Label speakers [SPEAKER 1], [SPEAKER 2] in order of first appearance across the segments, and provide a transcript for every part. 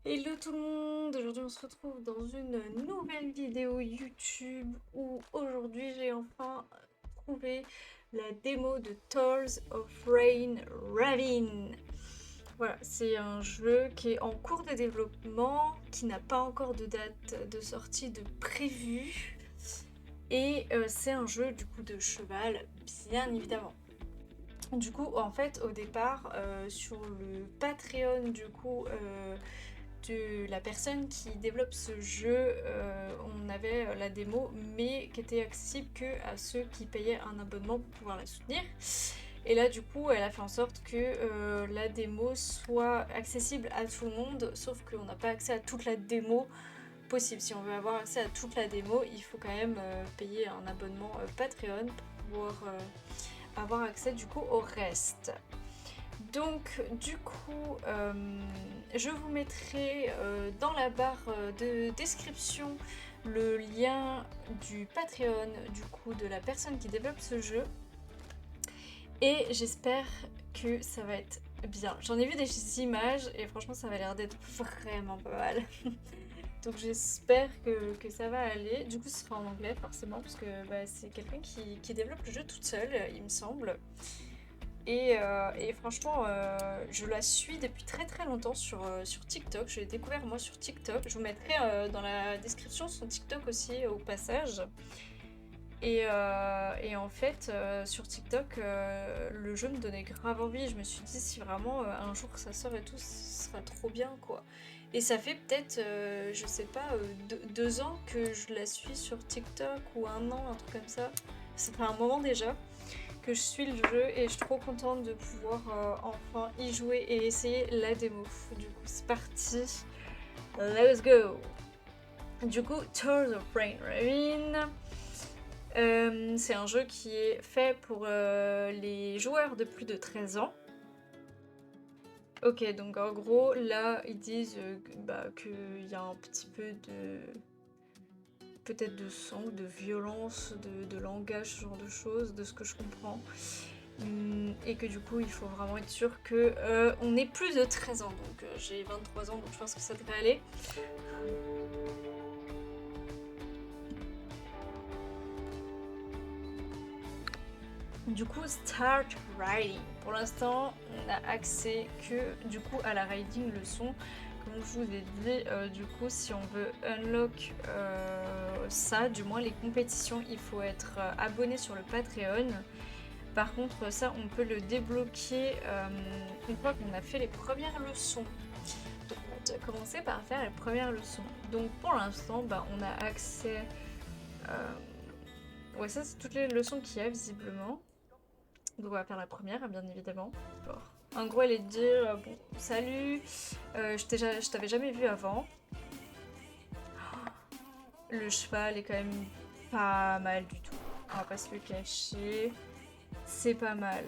[SPEAKER 1] Hello tout le monde, aujourd'hui on se retrouve dans une nouvelle vidéo YouTube où aujourd'hui j'ai enfin trouvé la démo de Tales of Rain Ravin. Voilà, c'est un jeu qui est en cours de développement, qui n'a pas encore de date de sortie de prévue et c'est un jeu du coup de cheval, bien évidemment. Du coup, en fait, au départ, sur le Patreon, du coup, de la personne qui développe ce jeu, on avait la démo, mais qui était accessible que à ceux qui payaient un abonnement pour pouvoir la soutenir. Et là, du coup, elle a fait en sorte que la démo soit accessible à tout le monde, sauf qu'on n'a pas accès à toute la démo possible. Si on veut avoir accès à toute la démo, il faut quand même payer un abonnement Patreon pour pouvoir avoir accès du coup au reste. Donc du coup, je vous mettrai dans la barre de description le lien du Patreon du coup de la personne qui développe ce jeu. Et j'espère que ça va être bien. J'en ai vu des images et franchement ça va l'air d'être vraiment pas mal. Donc j'espère que ça va aller. Du coup ce sera en anglais forcément parce que bah, c'est quelqu'un qui développe le jeu toute seule, il me semble. Et franchement, je la suis depuis très très longtemps sur TikTok. Je l'ai découvert moi sur TikTok. Je vous mettrai dans la description son TikTok aussi au passage. Et en fait, sur TikTok, le jeu me donnait grave envie. Je me suis dit, si vraiment un jour ça sort et tout, ce sera trop bien quoi. Et ça fait peut-être, je sais pas, 2 ans que je la suis sur TikTok ou un an, un truc comme ça. Ça fait un moment déjà que je suis le jeu et je suis trop contente de pouvoir enfin y jouer et essayer la démo. Du coup, c'est parti. Let's go. Du coup, Tours of Rain Ravine. C'est un jeu qui est fait pour les joueurs de plus de 13 ans. Ok, donc en gros, là, ils disent qu'il y a un petit peu de... peut-être de sang, de violence, de langage, ce genre de choses, de ce que je comprends. Et que du coup, il faut vraiment être sûr que on ait plus de 13 ans. Donc j'ai 23 ans, donc je pense que ça devrait aller. Du coup, start riding. Pour l'instant, on a accès que du coup à la riding leçon. Comme je vous ai dit, du coup, si on veut unlock ça, du moins les compétitions, il faut être abonné sur le Patreon. Par contre, ça, on peut le débloquer une fois qu'on a fait les premières leçons. Donc, on va déjà commencer par faire les premières leçons. Donc, pour l'instant, bah, on a accès. Ouais, ça, c'est toutes les leçons qu'il y a visiblement. Donc, on va faire la première, bien évidemment. Alors, en gros, elle est de dire bon, salut, je t'avais jamais vu avant. Le cheval est quand même pas mal du tout. On va pas se le cacher. C'est pas mal.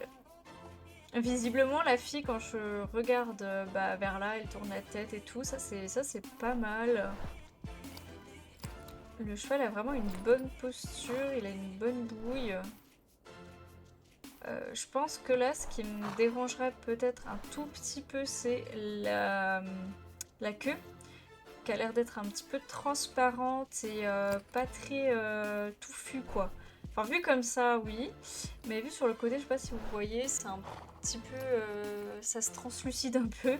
[SPEAKER 1] Visiblement, la fille, quand je regarde vers là, elle tourne la tête et tout, ça c'est pas mal. Le cheval a vraiment une bonne posture, il a une bonne bouille. Je pense que là, ce qui me dérangerait peut-être un tout petit peu, c'est la queue, qui a l'air d'être un petit peu transparente et pas très touffue, quoi. Enfin, vu comme ça, oui. Mais vu sur le côté, je sais pas si vous voyez, c'est un petit peu... ça se translucide un peu.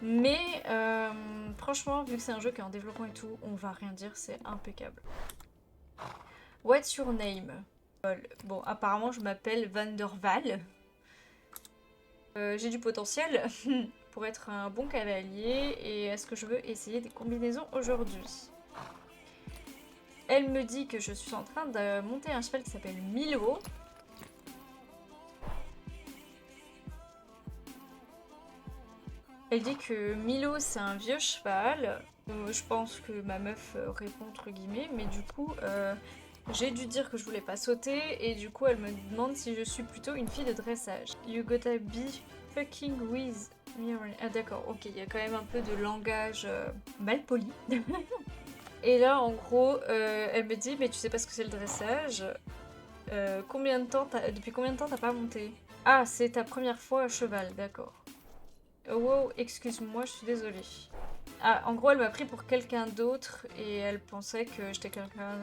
[SPEAKER 1] Mais franchement, vu que c'est un jeu qui est en développement et tout, on va rien dire, c'est impeccable. What's your name? Bon, apparemment, je m'appelle Van der Waal. J'ai du potentiel pour être un bon cavalier et est-ce que je veux essayer des combinaisons aujourd'hui? Elle me dit que je suis en train de monter un cheval qui s'appelle Milo. Elle dit que Milo c'est un vieux cheval. Je pense que ma meuf répond entre guillemets, mais du coup j'ai dû dire que je voulais pas sauter et du coup elle me demande si je suis plutôt une fille de dressage. You gotta be fucking with me. Ah d'accord, ok, il y a quand même un peu de langage mal poli. Et là en gros elle me dit mais tu sais pas ce que c'est le dressage. Depuis combien de temps t'as pas monté? Ah c'est ta première fois à cheval, d'accord. Oh, wow, excuse-moi, je suis désolée. Ah, en gros, elle m'a pris pour quelqu'un d'autre et elle pensait que j'étais quelqu'un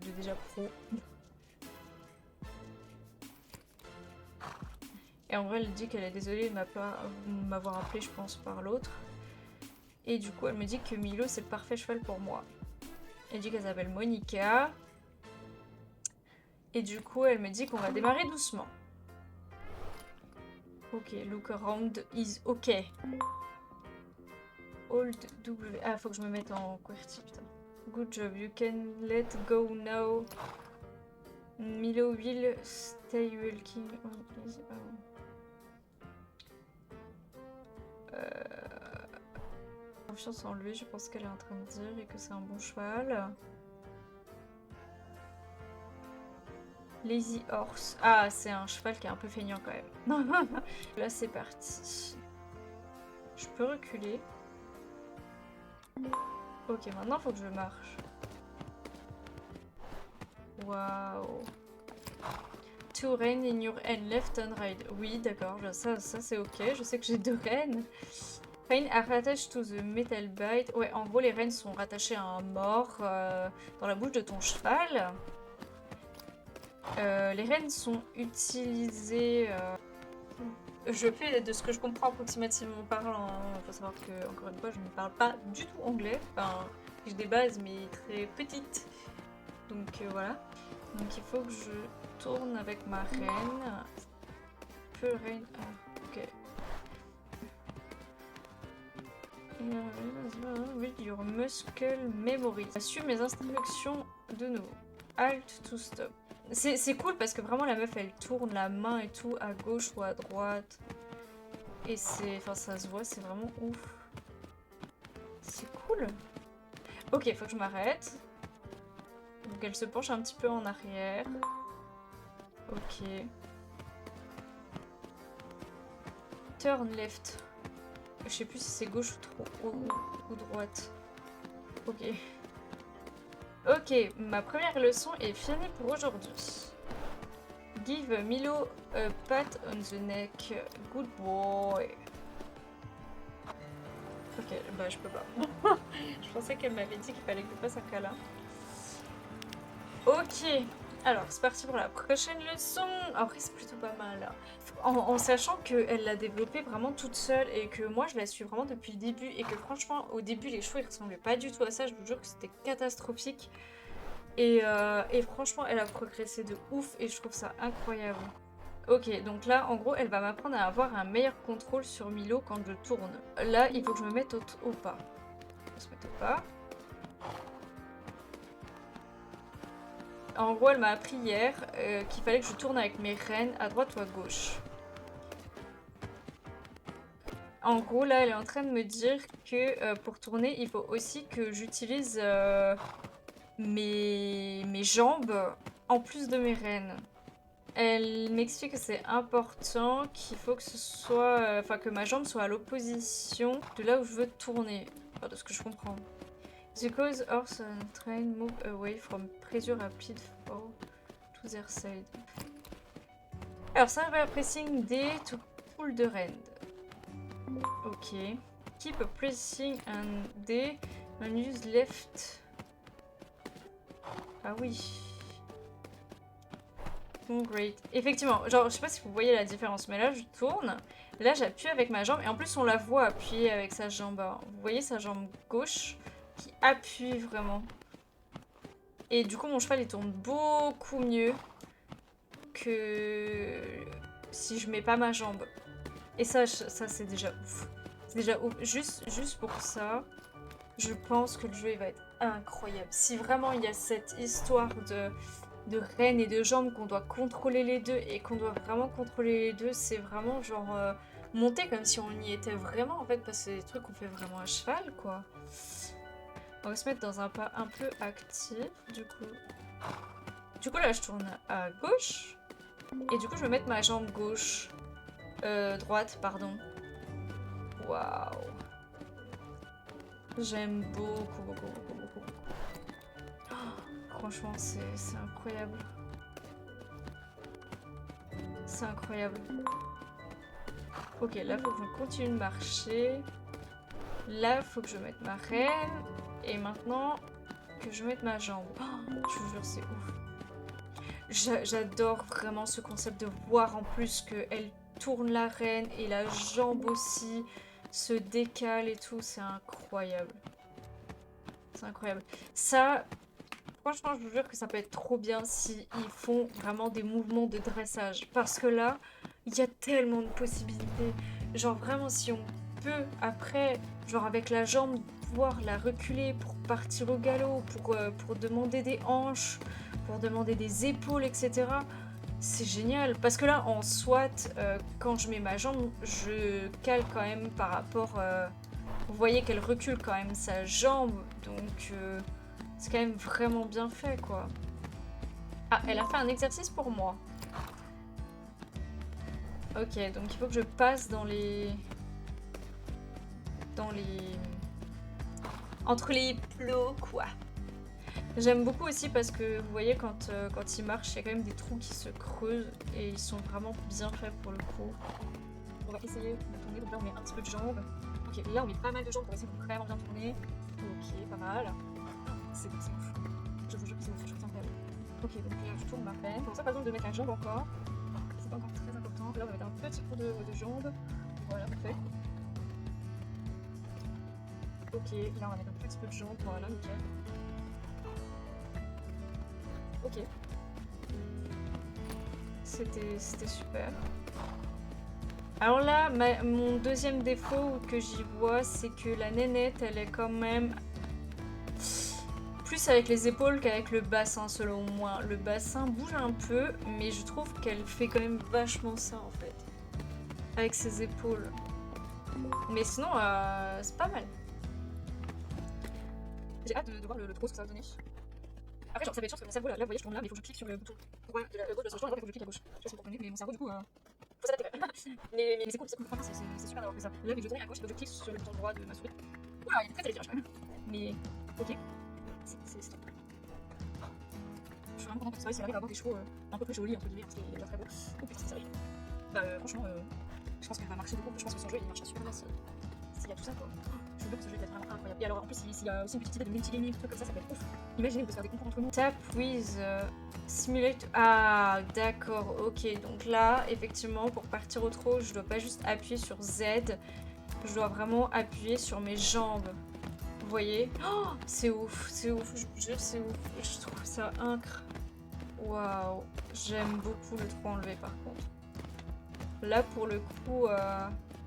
[SPEAKER 1] de déjà pro. Et en vrai, elle dit qu'elle est désolée de m'avoir appelé, je pense, par l'autre. Et du coup, elle me dit que Milo, c'est le parfait cheval pour moi. Elle dit qu'elle s'appelle Monica. Et du coup, elle me dit qu'on va démarrer doucement. Ok, look around is ok. Hold W. Ah, faut que je me mette en QWERTY, putain. Good job, you can let go now. Milo will stay walking on his own. Confiance en lui, je pense qu'elle est en train de dire, et que c'est un bon cheval. Lazy horse. Ah, c'est un cheval qui est un peu feignant quand même. Là, c'est parti. Je peux reculer. Ok, maintenant, faut que je marche. Waouh. Two reins in your hand, left and right. Oui, d'accord, ça c'est ok. Je sais que j'ai 2 rênes. Reins are attached to the metal bite. Ouais, en gros, les rênes sont rattachées à un mort dans la bouche de ton cheval. Les rênes sont utilisées. Je fais de ce que je comprends approximativement parlant. Il faut savoir que, encore une fois, je ne parle pas du tout anglais. Enfin, j'ai des bases, mais très petites. Donc voilà. Donc il faut que je tourne avec ma reine. Peu reine. Ah, ok. Read your muscle memory. Assume mes instructions de nouveau. Alt to stop. C'est cool parce que vraiment la meuf elle tourne la main et tout à gauche ou à droite. Et c'est. Enfin ça se voit, c'est vraiment ouf. C'est cool. Ok, faut que je m'arrête. Donc elle se penche un petit peu en arrière. Ok. Turn left. Je sais plus si c'est gauche ou droite. Ok. Ok, ma première leçon est finie pour aujourd'hui. Give Milo a pat on the neck. Good boy. Ok, bah je peux pas. Je pensais qu'elle m'avait dit qu'il fallait que je fasse un câlin. Ok, alors c'est parti pour la prochaine leçon. Après c'est plutôt pas mal. En sachant qu'elle l'a développée vraiment toute seule et que moi je la suis vraiment depuis le début et que franchement au début les chevaux ils ressemblaient pas du tout à ça. Je vous jure que c'était catastrophique. Et franchement elle a progressé de ouf et je trouve ça incroyable. Ok, donc là, en gros, elle va m'apprendre à avoir un meilleur contrôle sur Milo quand je tourne. Là, il faut que je me mette au pas. On va se mettre au pas. En gros, elle m'a appris hier qu'il fallait que je tourne avec mes rênes à droite ou à gauche. En gros, là, elle est en train de me dire que pour tourner, il faut aussi que j'utilise mes jambes en plus de mes rênes. Elle m'explique que c'est important, qu'il faut que ce soit, enfin que ma jambe soit à l'opposition de là où je veux tourner, enfin, de ce que je comprends. Because horse and train move away from pressure applied for to their side. Alors ça va pressing D to pull the hand. Ok. Keep pressing and D and use left. Ah oui. Great. Effectivement, genre, je sais pas si vous voyez la différence, mais là, je tourne. Là, j'appuie avec ma jambe. Et en plus, on la voit appuyer avec sa jambe. Vous voyez sa jambe gauche qui appuie vraiment. Et du coup, mon cheval, il tourne beaucoup mieux que si je mets pas ma jambe. Et ça c'est déjà ouf. C'est déjà ouf. Juste pour ça, je pense que le jeu, il va être incroyable. Si vraiment il y a cette histoire de rênes et de jambes qu'on doit contrôler les deux et qu'on doit vraiment contrôler les deux, c'est vraiment genre monter comme si on y était vraiment en fait parce que c'est des trucs qu'on fait vraiment à cheval quoi. On va se mettre dans un pas un peu actif du coup là je tourne à gauche et du coup je vais mettre ma jambe gauche droite pardon. Waouh, j'aime beaucoup. Oh, franchement c'est incroyable. C'est incroyable. Ok, là, faut que je continue de marcher. Là, faut que je mette ma reine. Et maintenant, que je mette ma jambe. Oh, je vous jure, c'est ouf. J'adore vraiment ce concept de voir en plus qu'elle tourne la reine et la jambe aussi se décale et tout. C'est incroyable. C'est incroyable. Ça, franchement, je vous jure que ça peut être trop bien si ils font vraiment des mouvements de dressage. Parce que là, il y a tellement de possibilités. Genre vraiment, si on peut, après, genre avec la jambe, pouvoir la reculer pour partir au galop, pour demander des hanches, pour demander des épaules, etc. C'est génial. Parce que là, en SWAT, quand je mets ma jambe, je cale quand même par rapport... vous voyez qu'elle recule quand même sa jambe. Donc, c'est quand même vraiment bien fait, quoi. Ah, elle a fait un exercice pour moi. Ok, donc il faut que je passe dans les... entre les plots, quoi. J'aime beaucoup aussi parce que, vous voyez, quand il marche, il y a quand même des trous qui se creusent et ils sont vraiment bien faits pour le coup. On va essayer de tourner, donc là on met un petit peu de jambes. Ok, là on met pas mal de jambes pour essayer de vraiment bien tourner. Ok, pas mal. C'est bon, c'est ouf. Je vous jure que c'est ouf, je retiens pas. Ok, donc là je tourne ma peine. Pour ça, pas besoin de mettre la jambe encore. C'est pas encore très important. Là on va mettre un petit coup de jambes. Voilà, parfait. Ok, là on va mettre un petit peu de jambes. Voilà, nickel. Ok. C'était super. Alors là, mon deuxième défaut que j'y vois, c'est que la nénette, elle est quand même plus avec les épaules qu'avec le bassin, selon moi. Le bassin bouge un peu, mais je trouve qu'elle fait quand même vachement ça, en fait. Avec ses épaules. Mais sinon, c'est pas mal. J'ai hâte de voir le trop ce que ça va donner. Après, genre, ça va être chiant parce que mon cerveau, là, vous voyez, je tourne là, mais il faut que je clique sur le bouton. Pourquoi de la gauche de la souris, il faut que je clique à gauche. Je sais pas si vous comprenez, mais mon cerveau, du coup, faut s'adapter quand même. mais c'est cool, franchement, c'est super d'avoir fait ça. Là, vu que je tourne à gauche, il faut que je clique sur le bouton droit de ma souris. Ouah, il est très téléphérique quand même. Mais, ok. C'est top. Je suis vraiment contente parce que si on arrive à avoir des chevaux un peu plus jolis, entre guillemets, parce qu'il est déjà très beau. Oh putain, c'est sérieux. Bah, franchement, je pense qu'elle va marcher beaucoup. Je pense que son jeu, il marchera super bien s'il y a tout ça, quoi. Je veux dire que ce jeu va être vraiment incroyable. Et alors, en plus, s'il y a aussi une petite idée de multigaming, des trucs comme ça peut être ouf. Imaginez, on peut se faire des concours entre nous. Tap with simulate. Ah, d'accord, ok. Donc là, effectivement, pour partir au trot, je dois pas juste appuyer sur Z. Je dois vraiment appuyer sur mes jambes. Vous voyez? Oh, c'est ouf, je vous jure, c'est ouf. Je trouve ça incroyable. Waouh, j'aime beaucoup le trou enlevé par contre. Là, pour le coup,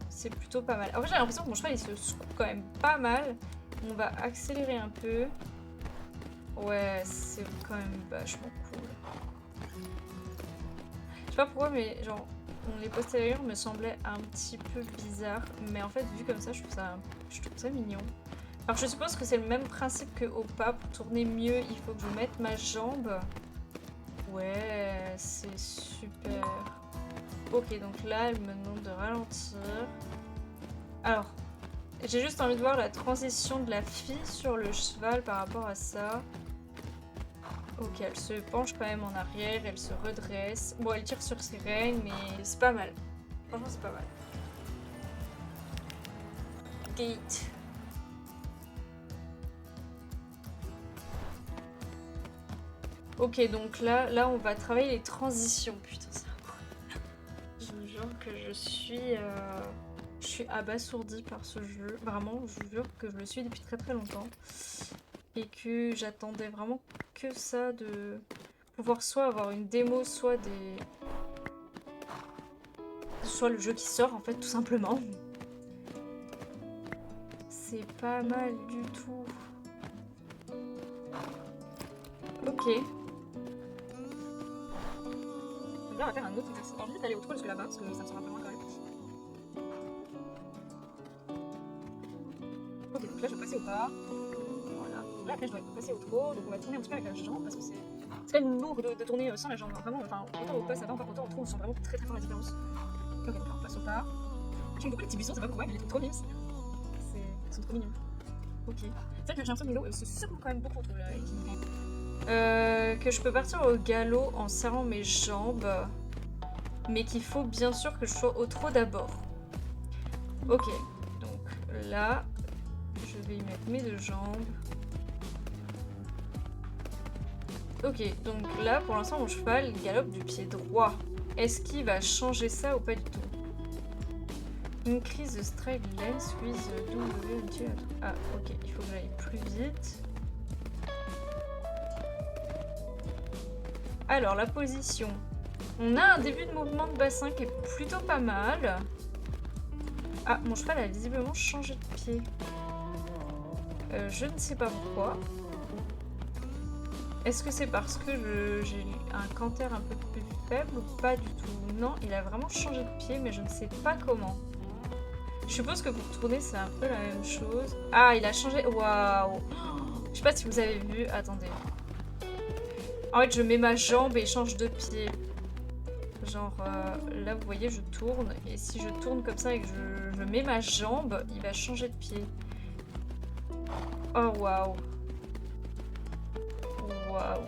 [SPEAKER 1] c'est plutôt pas mal. Après, j'ai l'impression que mon cheval, il se secoue quand même pas mal. On va accélérer un peu. Ouais, c'est quand même vachement cool. Je sais pas pourquoi, mais genre, les postérieurs me semblaient un petit peu bizarres. Mais en fait, vu comme ça, je trouve ça mignon. Alors, je suppose que c'est le même principe que au pas. Pour tourner mieux, il faut que je mette ma jambe. Ouais, c'est super. Ok, donc là, elle me demande de ralentir. Alors, j'ai juste envie de voir la transition de la fille sur le cheval par rapport à ça. Ok, elle se penche quand même en arrière, elle se redresse. Bon, elle tire sur ses rênes, mais c'est pas mal. Franchement, c'est pas mal. Gate. Ok, donc là, on va travailler les transitions. Putain, c'est incroyable. Je vous jure que je suis abasourdie par ce jeu. Vraiment, je vous jure que je le suis depuis très très longtemps. Et que j'attendais vraiment que ça de pouvoir soit avoir une démo, soit le jeu qui sort en fait, tout simplement. C'est pas mal du tout. Ok. Là, on va faire un autre exercice. Alors, je vais peut-être aller au trou jusque là-bas, parce que ça me sera un peu loin quand même. Ok, donc là, je vais passer au pas. Voilà. Là, après, je dois passer au trot. Donc, on va tourner un petit peu avec la jambe, parce que c'est quand même lourd de tourner sans la jambe. Vraiment, enfin, autant au pas, ça va encore, autant au trot, on sent vraiment très très fort la différence. Ok, donc on passe au pas. J'aime beaucoup les petits buissons, c'est pas pourquoi, mais ils sont trop mignons. Ils sont trop mignons. Ok. C'est vrai que j'ai l'impression que Milo se secoue quand même beaucoup trop là. Que je peux partir au galop en serrant mes jambes. Mais qu'il faut bien sûr que je sois au trot d'abord. Ok, donc là, Je vais y mettre mes 2 jambes. Ok, donc là, pour l'instant, mon cheval galope du pied droit. Est-ce qu'il va changer ça ou pas du tout? Increase the stride length with W until... Ah, ok, il faut que j'aille plus vite. Alors, la position. On a un début de mouvement de bassin qui est plutôt pas mal. Ah, mon cheval a visiblement changé de pied. Je ne sais pas pourquoi. Est-ce que c'est parce que j'ai un canter un peu plus faible ou pas du tout? Non, il a vraiment changé de pied, mais je ne sais pas comment. Je suppose que pour tourner, c'est un peu la même chose. Ah, il a changé... Waouh! Je sais pas si vous avez vu... Attendez. En fait, je mets ma jambe et change de pied. Genre, là, vous voyez, je tourne. Et si je tourne comme ça et que je mets ma jambe, il va changer de pied. Oh, waouh! Waouh!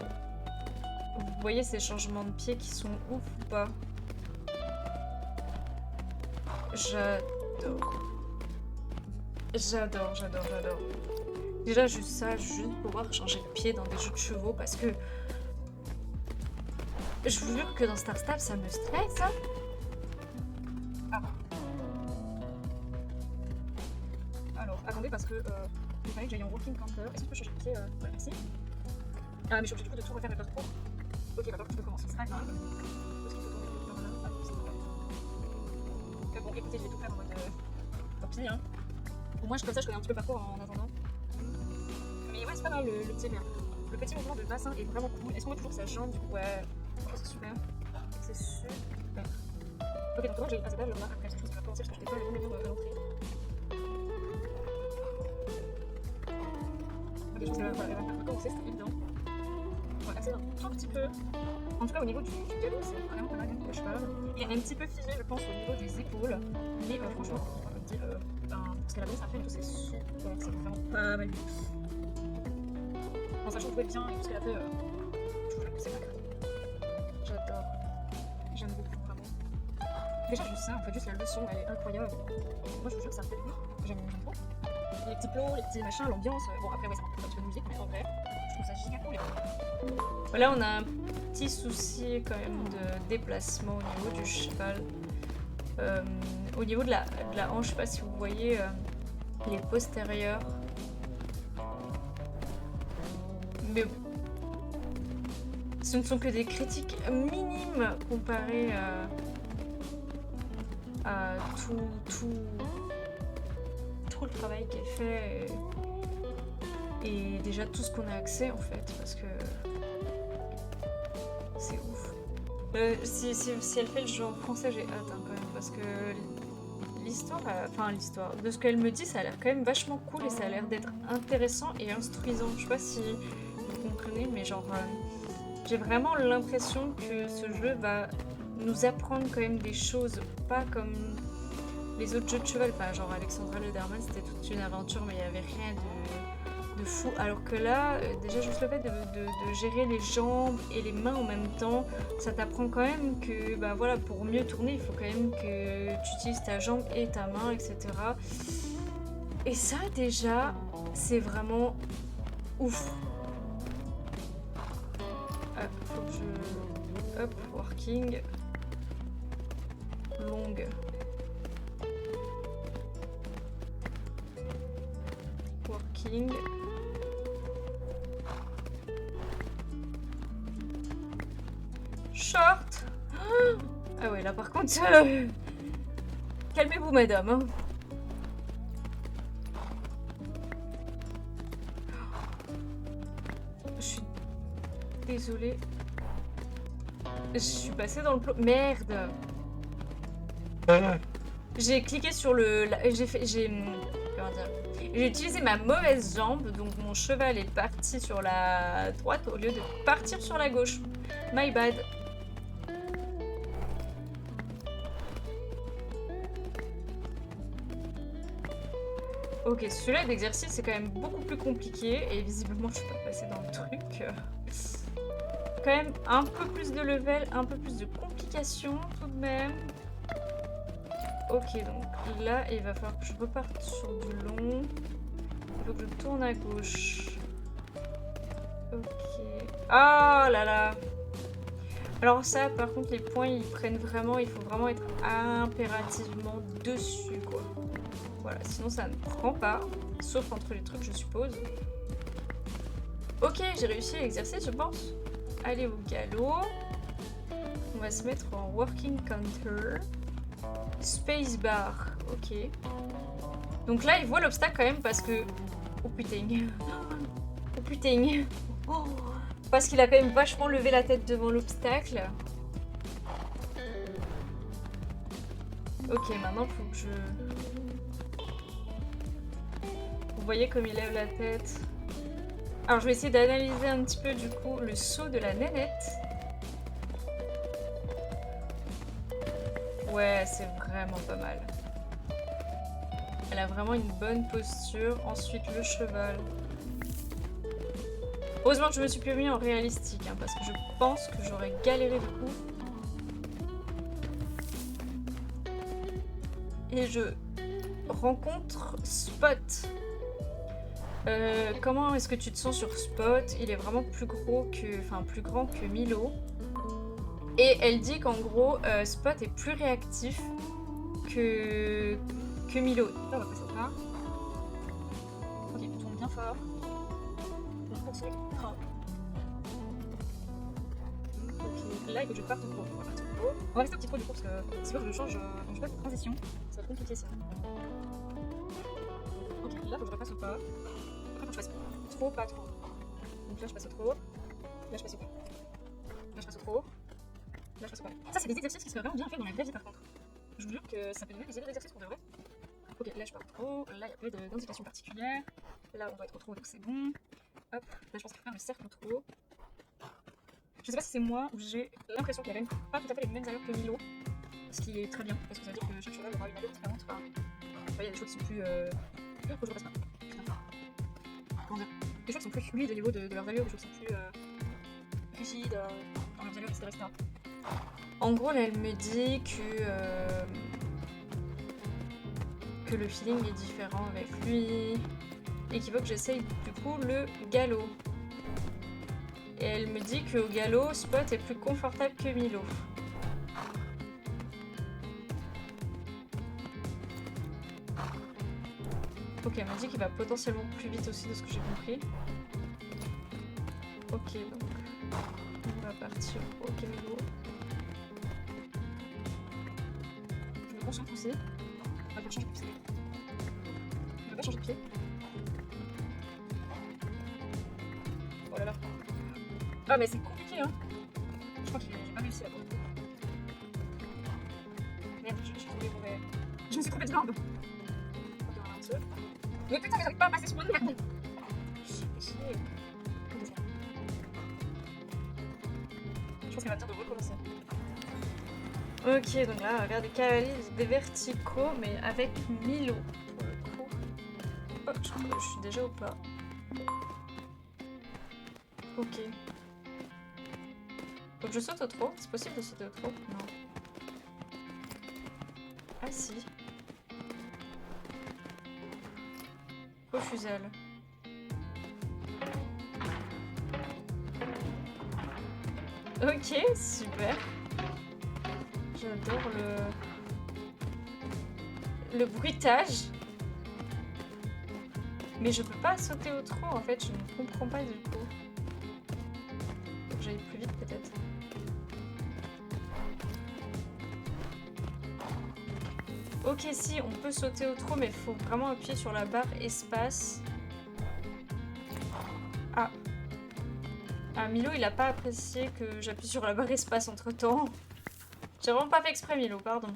[SPEAKER 1] Vous voyez ces changements de pied qui sont ouf ou pas? J'adore. J'adore, j'adore, j'adore. Déjà, juste ça, juste pouvoir changer de pied dans des jeux de chevaux parce que... Je vous jure que dans Star Stable, ça me stresse, hein. Ah. Alors, attendez, parce que il fallait que j'aille en walking counter. Est-ce que je peux changer de pied? Ouais, merci. Ah, mais je suis obligée du coup de tout refaire le parcours. Ok, bah je peux commencer. C'est pas grave. Parce qu'il faut tourner le par là. Ah, c'est bon, écoutez, je vais tout faire en mode... Tant pis, hein. Au moins, comme ça, je connais un petit peu le parcours en attendant. Mais ouais, c'est pas mal le petit merde. Le petit mouvement de bassin est vraiment cool. Est-ce qu'on voit toujours sa jambe? Du coup, ouais. C'est super. C'est super. Ok, donc comment j'ai passé là, je remarque après, je vais commencer parce que je n'étais pas le bon milieu à l'entrée. Ok, je pense qu'elle va commencer, c'est évident. On va accélérer un petit peu. En tout cas, au niveau du galop, c'est vraiment pas mal le cheval. Il est un petit peu figé, je pense, au niveau des épaules. Mais franchement, comme je dis, parce qu'elle a bien sa fait, c'est super. C'est vraiment pas mal. En sachant jouer bien et tout ce qu'elle a fait, je trouve que c'est pas grave. J'adore. J'aime beaucoup, vraiment. Déjà, juste ça, en fait, juste la leçon, elle est incroyable. Moi, je vous jure que ça me fait plaisir. J'aime trop. Les petits plots, les petits machins, l'ambiance. Bon, après, ouais, c'est un petit peu de musique, mais en vrai, je trouve ça giga cool. Voilà, on a un petit souci quand même de déplacement au niveau du cheval. Au niveau de la hanche, je sais pas si vous voyez les postérieurs. Mais ce ne sont que des critiques minimes comparées à tout le travail qui est fait et déjà tout ce qu'on a accès en fait, parce que c'est ouf. Si elle fait le jeu en français, j'ai hâte hein, quand même, parce que l'histoire, de ce qu'elle me dit, ça a l'air quand même vachement cool et ça a l'air d'être intéressant et instruisant. Je sais pas si vous comprenez, mais genre, j'ai vraiment l'impression que ce jeu va nous apprendre quand même des choses, pas comme les autres jeux de cheval. Enfin, genre Alexandra Lederman, c'était toute une aventure, mais il n'y avait rien de fou. Alors que là, déjà juste le fait de gérer les jambes et les mains en même temps, ça t'apprend quand même que bah voilà, pour mieux tourner, il faut quand même que tu utilises ta jambe et ta main, etc. Et ça déjà, c'est vraiment ouf. Faut que je... Hop, working. Longue. Working. Short. Ah ouais, là par contre... Calmez-vous, madame. Hein. Je suis désolée. Je suis passée dans le plot. Merde. J'ai cliqué sur le... Comment dire? J'ai utilisé ma mauvaise jambe, donc mon cheval est parti sur la droite au lieu de partir sur la gauche. My bad. Ok, celui-là d'exercice c'est quand même beaucoup plus compliqué et visiblement je peux pas passer dans le truc. Quand même un peu plus de level, un peu plus de complications tout de même. Ok, donc là il va falloir que je reparte sur du long. Il va faut que je tourne à gauche. Ok. Ah là là. Alors ça, par contre, les points, ils prennent vraiment... Il faut vraiment être impérativement dessus, quoi. Voilà, sinon ça ne prend pas. Sauf entre les trucs, je suppose. Ok, j'ai réussi l'exercice, je pense. Allez au galop. On va se mettre en working counter. Spacebar, ok. Donc là, il voit l'obstacle quand même parce que... Oh putain. Oh putain. Oh. Parce qu'il a quand même vachement levé la tête devant l'obstacle. Ok, maintenant faut que je... Vous voyez comme il lève la tête. Alors je vais essayer d'analyser un petit peu du coup le saut de la nénette. Ouais, c'est vraiment pas mal. Elle a vraiment une bonne posture. Ensuite le cheval. Heureusement que je me suis plus mis en réalistique, hein, parce que je pense que j'aurais galéré beaucoup. Et je rencontre Spot. Comment est-ce que tu te sens sur Spot? Il est vraiment plus gros que... Enfin, plus grand que Milo. Et elle dit qu'en gros, Spot est plus réactif que Milo. Là, on va passer ça. Ok, on tourne bien fort. On continue. Oh. Ok, là, il faut que je parte au trot. On va partir au trot. On va rester au petit trot du coup, parce que si je change, quand je passe de transition, ça va être compliqué ça. Ok, là, faut que je repasse au pas. Après, faut que je fasse trop, pas trop. Donc là, je passe au trot. Là, je passe au pas. Là, je passe au trot. Là, je passe au pas. Ça, c'est des exercices qui seraient vraiment bien faits dans la vraie vie par contre. Je vous jure que ça peut donner des idées d'exercices pour de vrai. Ok, là, je pars au trot. Là, il n'y a pas d'indication particulière. Là, on doit être au trot, donc c'est bon. Hop, là, je pense qu'il faut faire le cercle au trot. Je sais pas si c'est moi ou j'ai l'impression qu'il a même pas tout à fait les mêmes allures que Milo. Ce qui est très bien, parce que ça veut dire que chaque cheval aura une allure différente. Enfin, il y a des choses qui sont plus. Faut que je repasse pas. Putain. Comment dire? Des choses qui sont plus fluides au niveau de leurs allures, des choses qui sont plus rigides dans leurs allures, etc. En gros, là, elle me dit que le feeling est différent avec lui et qu'il veut que j'essaye du coup le galop. Et elle me dit qu'au galop, Spot est plus confortable que Milo. Ok, elle m'a dit qu'il va potentiellement plus vite aussi de ce que j'ai compris. Ok, donc on va partir au galop. Je me concentre aussi. On va pas changer de pied. On va pas changer de pied. Oh là là. Ah mais c'est compliqué hein. Je crois que j'ai pas réussi là pour le coup. Merde, je suis tombée mauvais. Je me suis trompée de jambe. Ok, on va un petit peu. Mais putain, mais j'arrive pas à passer ce point de merde. Chier. Je pense qu'elle va dire de recommencer. Ok, donc là, regardez, cavalier des verticaux, mais avec Milo pour le coup. Oh, je crois que je suis déjà au pas. Ok. Faut que je saute au trot? C'est possible de sauter au trot? Non. Ah si. Refusal. Ok, super. J'adore le bruitage. Mais je peux pas sauter au trot en fait, je ne comprends pas du coup. Faut que j'aille plus vite peut-être. Ok, si, on peut sauter au trot, mais il faut vraiment appuyer sur la barre espace. Ah. Ah, Milo, il a pas apprécié que j'appuie sur la barre espace entre temps. J'ai vraiment pas fait exprès, Milo, pardon.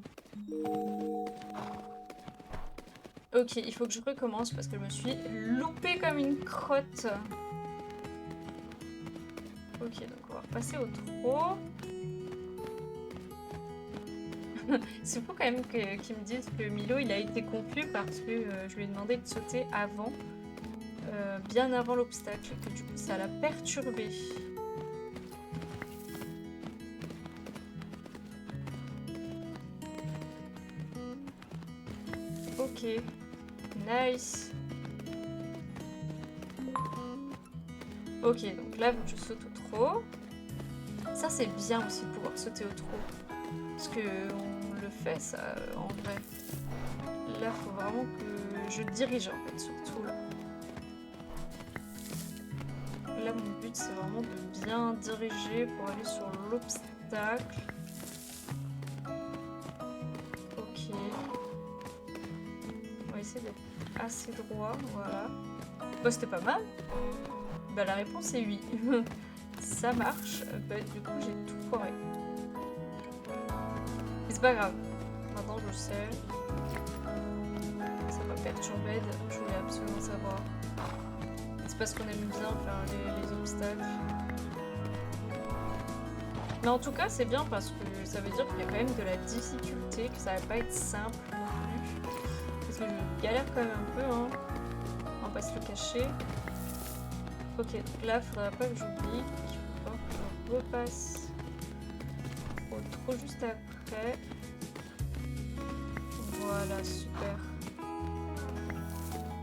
[SPEAKER 1] Ok, il faut que je recommence parce que je me suis loupée comme une crotte. Ok, donc on va repasser au trot. C'est fou quand même qu'ils me disent que Milo il a été confus parce que je lui ai demandé de sauter avant, bien avant l'obstacle, que du coup ça l'a perturbé. Ok, nice. Ok, donc là, je saute au trot. Ça, c'est bien aussi de pouvoir sauter au trot. Parce que on le fait, ça, en vrai. Là, faut vraiment que je dirige, en fait, surtout là. Là, mon but, c'est vraiment de bien diriger pour aller sur l'obstacle. Ok. On va essayer d'être assez droit, voilà. Bah, c'était pas mal. Bah, la réponse est oui. Ça marche. Bah, du coup, j'ai tout foiré. Mais c'est pas grave. Maintenant, je sais. Ça m'a perturbé. Je voulais absolument savoir. C'est parce qu'on aime bien faire les obstacles. Mais en tout cas, c'est bien parce que ça veut dire qu'il y a quand même de la difficulté, que ça va pas être simple non plus. Parce que je galère quand même un peu, hein. On va pas se le cacher. Ok, donc là, faudrait pas que j'oublie qu'il faut pas que je repasse au trot juste après. Voilà, super.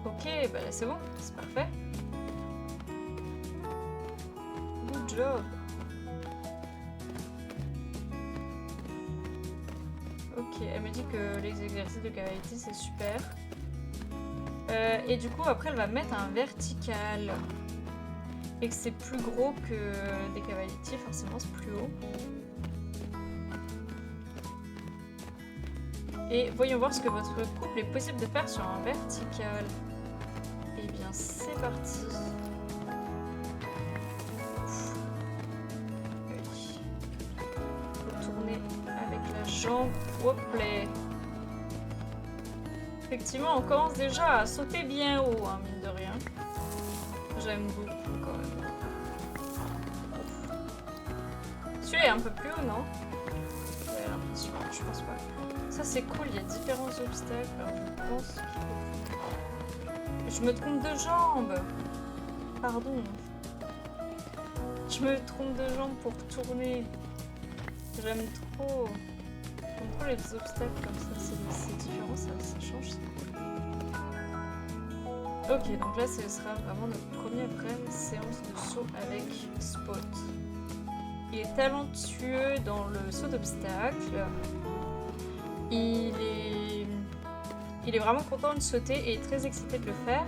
[SPEAKER 1] Ok, bah là c'est bon, c'est parfait. Good job. Ok, elle me dit que les exercices de cavalité c'est super. Et du coup, après, elle va mettre un vertical. Et que c'est plus gros que des cavaliers, forcément c'est plus haut. Et voyons voir ce que votre couple est possible de faire sur un vertical. Et bien c'est parti. Oui. Faut tourner avec la jambe. Hop là. Effectivement, on commence déjà à sauter bien haut, hein, mine de rien. J'aime beaucoup quand même. Celui-là est un peu plus haut, non? J'ai l'impression, je pense pas. Ça c'est cool, il y a différents obstacles. Alors je pense qu'il faut... Je me trompe de jambe. Pardon. Je me trompe de jambe pour tourner. J'aime trop. J'aime trop les obstacles comme ça, c'est différent, ça change, c'est cool. Ok, donc là ce sera vraiment notre première vraie séance de saut avec Spot. Il est talentueux dans le saut d'obstacle. Il est vraiment content de sauter et très excité de le faire.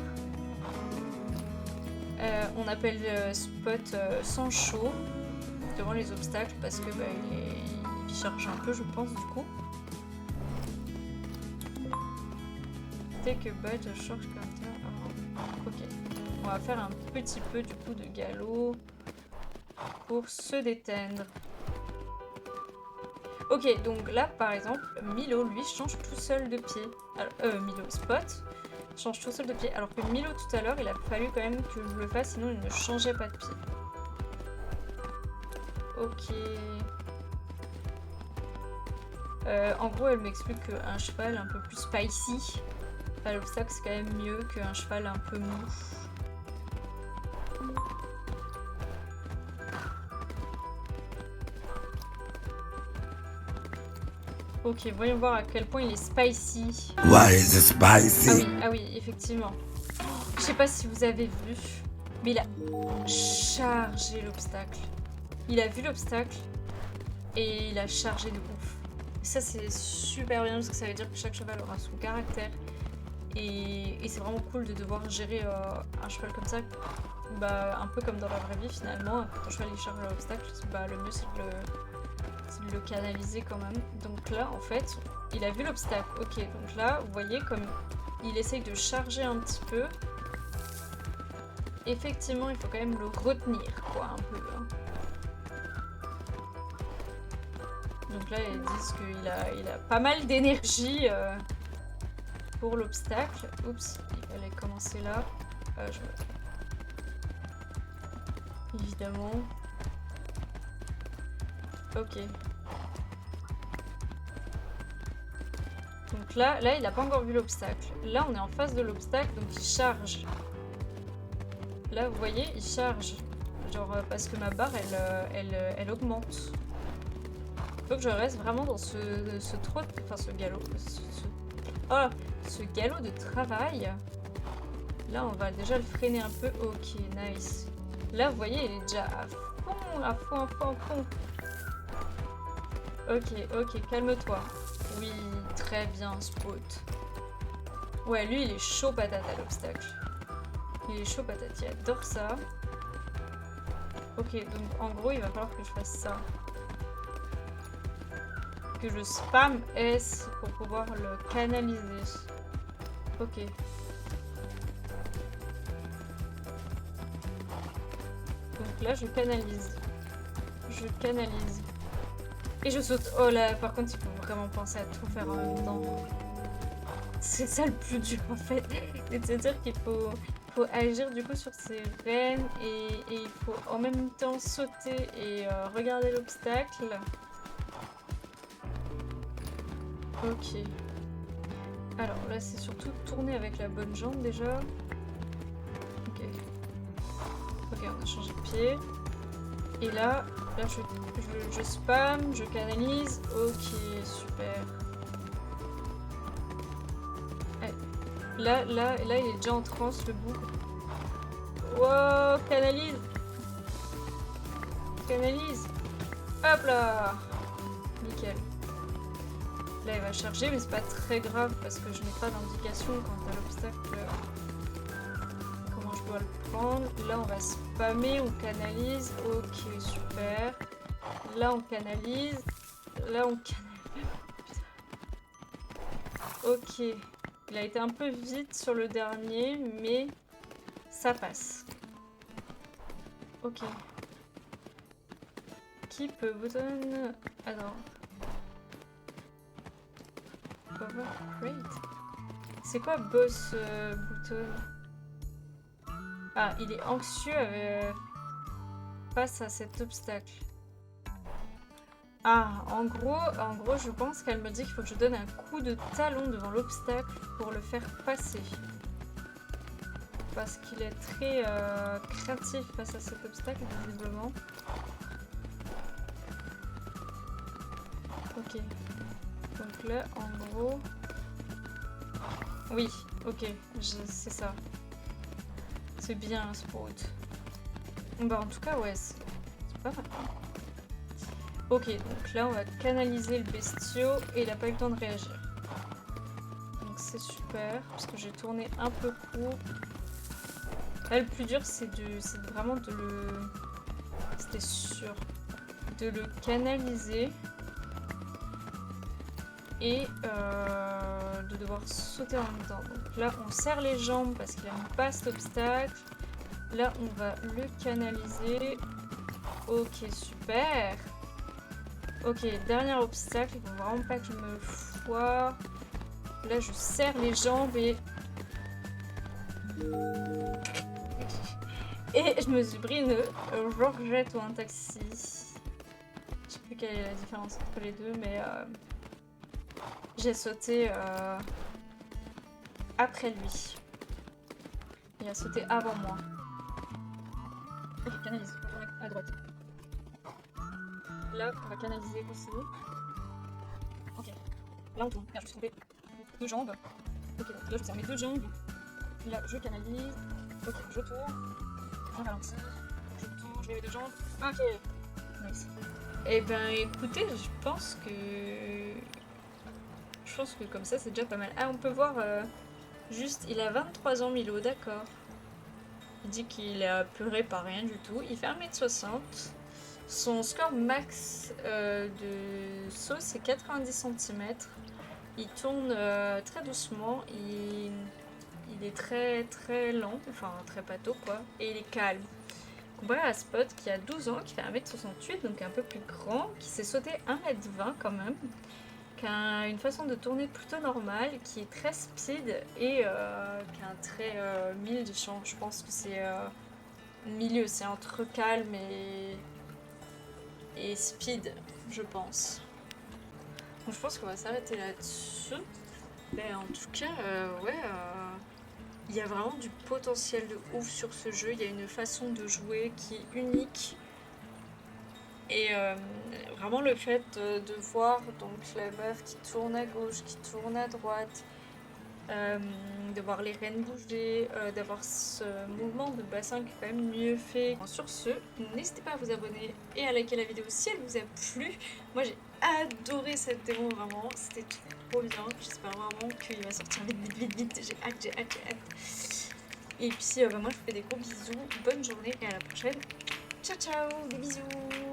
[SPEAKER 1] On appelle Spot sans chaud devant les obstacles parce que bah, il charge un peu, je pense, du coup. Dès que Bud charge comme ça. Ok. On va faire un petit peu du coup de galop pour se détendre. Ok, donc là par exemple, Milo lui change tout seul de pied. Alors, Milo, Spot change tout seul de pied. Alors que Milo tout à l'heure, il a fallu quand même que je le fasse, sinon il ne changeait pas de pied. Ok. En gros, elle m'explique qu'un cheval un peu plus spicy à l'obstacle, c'est quand même mieux qu'un cheval un peu mou. Ok, voyons voir à quel point il est spicy.
[SPEAKER 2] Why is it spicy?
[SPEAKER 1] Ah oui, effectivement. Je sais pas si vous avez vu, mais il a chargé l'obstacle. Il a vu l'obstacle et il a chargé de ouf. Ça c'est super bien parce que ça veut dire que chaque cheval aura son caractère. Et c'est vraiment cool de devoir gérer un cheval comme ça. Bah, un peu comme dans la vraie vie finalement. Quand ton cheval il charge l'obstacle, bah, le mieux c'est de le canaliser quand même. Donc là en fait, il a vu l'obstacle. Ok, donc là vous voyez comme il essaye de charger un petit peu. Effectivement, il faut quand même le retenir, quoi, un peu. Hein. Donc là, ils disent qu'il a pas mal d'énergie pour l'obstacle. Oups, il fallait commencer là. Je me trompe. Évidemment. Ok. Donc là, il n'a pas encore vu l'obstacle. Là, on est en face de l'obstacle, donc il charge. Là, vous voyez, il charge. Genre, parce que ma barre, elle augmente. Il faut que je reste vraiment dans ce trot... Enfin, ce galop. Ce galop de travail. Là, on va déjà le freiner un peu. Ok, nice. Là, vous voyez, il est déjà à fond, à fond, à fond, à fond. Ok, calme-toi. Oui, très bien, Sprout. Ouais, lui, il est chaud patate à l'obstacle. Il est chaud patate, il adore ça. Ok, donc en gros, il va falloir que je fasse ça. Que je spam S pour pouvoir le canaliser. Ok. Donc là, je canalise. Je canalise. Et je saute. Oh là, par contre, il faut vraiment penser à tout faire en même temps. C'est ça le plus dur en fait. C'est-à-dire qu'il faut agir du coup sur ses veines et il faut en même temps sauter et regarder l'obstacle. Ok. Alors là, c'est surtout tourner avec la bonne jambe déjà. Ok. Ok, on a changé de pied. Et là je spam, je canalise. Ok, super. Là, il est déjà en transe, le bout. Wow, canalise. Canalise. Hop là. Nickel. Là, il va charger, mais c'est pas très grave parce que je n'ai pas d'indication quant à l'obstacle. Comment je dois le prendre. Là, on va spammer, on canalise. Ok, super. Là, on canalise. Là, on canalise. Ok. Il a été un peu vite sur le dernier, mais ça passe. Ok. Qui peut button? Alors. Cover crate. C'est quoi boss button? Ah, il est anxieux face à cet obstacle. Ah, en gros, je pense qu'elle me dit qu'il faut que je donne un coup de talon devant l'obstacle pour le faire passer. Parce qu'il est très craintif face à cet obstacle, visiblement. Ok. Donc là, en gros... Oui, ok, c'est ça. C'est bien, Sprout. Bah, en tout cas, ouais, c'est pas mal. Ok, donc là, on va canaliser le bestiau et il n'a pas eu le temps de réagir. Donc c'est super, parce que j'ai tourné un peu court. Là, le plus dur, c'est vraiment de le... C'était sûr. De le canaliser. Et de devoir sauter en même temps. Donc là, on serre les jambes parce qu'il n'aime pas cet obstacle. Là, on va le canaliser. Ok, super. Ok, dernier obstacle. Il faut vraiment pas que je me foire. Là, je serre les jambes et... Et je me suis pris une Georgette ou un taxi. Je sais plus quelle est la différence entre les deux, mais... J'ai sauté après lui. Il a sauté avant moi. Ok, canalise. À droite. Là, on va canaliser aussi. Ok. Là, on tourne. Merde, je me suis trompée. Deux jambes. Ok, donc là, je serre mes deux jambes. Là, je canalise. Ok, je tourne. Je ralentis. Je tourne. Je mets mes deux jambes. Ok. Nice. Eh ben, écoutez, je pense que comme ça, c'est déjà pas mal. Ah, on peut voir juste, il a 23 ans, Milo, d'accord. Il dit qu'il est apeuré par rien du tout. Il fait 1m60. Son score max de saut, c'est 90 cm. Il tourne très doucement. Il est très très lent, enfin très pâteau quoi. Et il est calme. Comparé à Spot qui a 12 ans, qui fait 1m68, donc un peu plus grand, qui s'est sauté 1m20 quand même. Qui a une façon de tourner plutôt normale, qui est très speed et qui a un très mild. Je pense que c'est milieu, c'est entre calme et speed, je pense. Donc je pense qu'on va s'arrêter là-dessus. Mais en tout cas, ouais, il y a vraiment du potentiel de ouf sur ce jeu. Il y a une façon de jouer qui est unique. Et vraiment le fait de voir donc la meuf qui tourne à gauche, qui tourne à droite, de voir les rennes bouger, d'avoir ce mouvement de bassin qui est quand même mieux fait. Sur ce, n'hésitez pas à vous abonner et à liker la vidéo si elle vous a plu. Moi j'ai adoré cette démo vraiment, c'était trop bien. J'espère vraiment qu'il va sortir vite, j'ai hâte. Et puis moi je vous fais des gros bisous, bonne journée et à la prochaine. Ciao, des bisous.